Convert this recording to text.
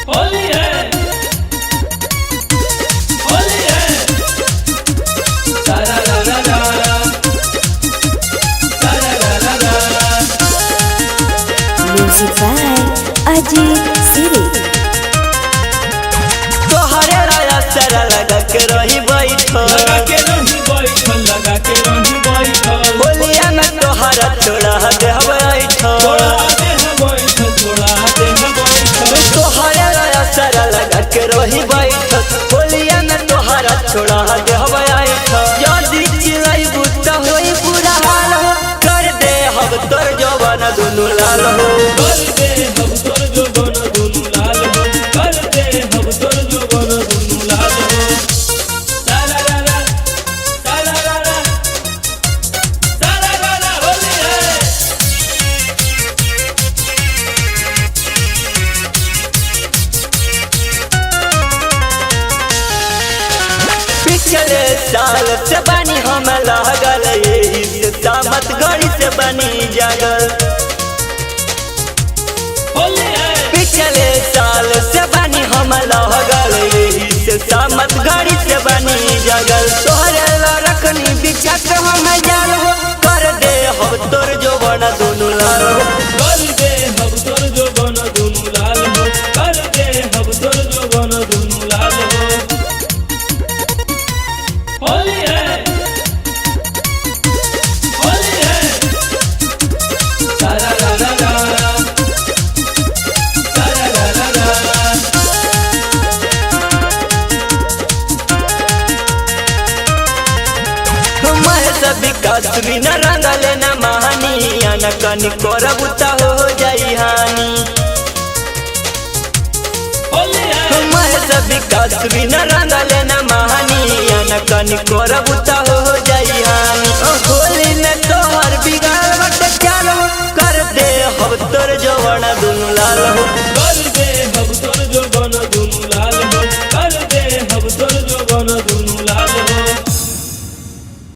होली है होली है सारा रा रा रा सारा रा रा रा। म्यूजिक बाय अजीत सिरी। तोहरे राया सारा लगा के रही बैठल लगा के रही बैठल लगा के रही बैठल बोलिया में तोहरा छोड़ा दे बैठल थोड़ा दे बैठल थोड़ा दे बैठल तोहरे राया सारा लगा के रही बैठल बोलिया में तोहरा छोड़ा दे बैठल यदि चिलाई बुता होई पूरा हाल हो कर दे हम तोर जवान दुनु लाल हो कर दे हम तोर जो बन दुनु लाल हो कर दे हम तोर जो बन दुनु लाल हो सारा रा रा सारा रा रा सारा रा रा होली है। पिछले साल से बनी हम लागल यही से सामत घड़ी से बनी जागल होली है पिछले साल से बनी हम लागल यही से सामत घड़ी से बनी जागल तोहरे ला रखनी बिछा के हम जाल हो कर दे हम तोर जो बना दोनों लाल हो कर दे हम तोर जो बन दुनु लाल हो कर दे हम तोर जो बन दुनु लाल हो होली है होली है सारा रा रा रा सारा रा रा रा। हमारे सब विकास बिना रंगले न महानी आना कनी करबुता हो जाई हानि होली है हमारे सब विकास बिना रंगले न महानी आना कनी करबुता हो जाई हानि होली में तोहर बिगाड़ बट चालो कर दे हम तोर जवान दुनु लाल हो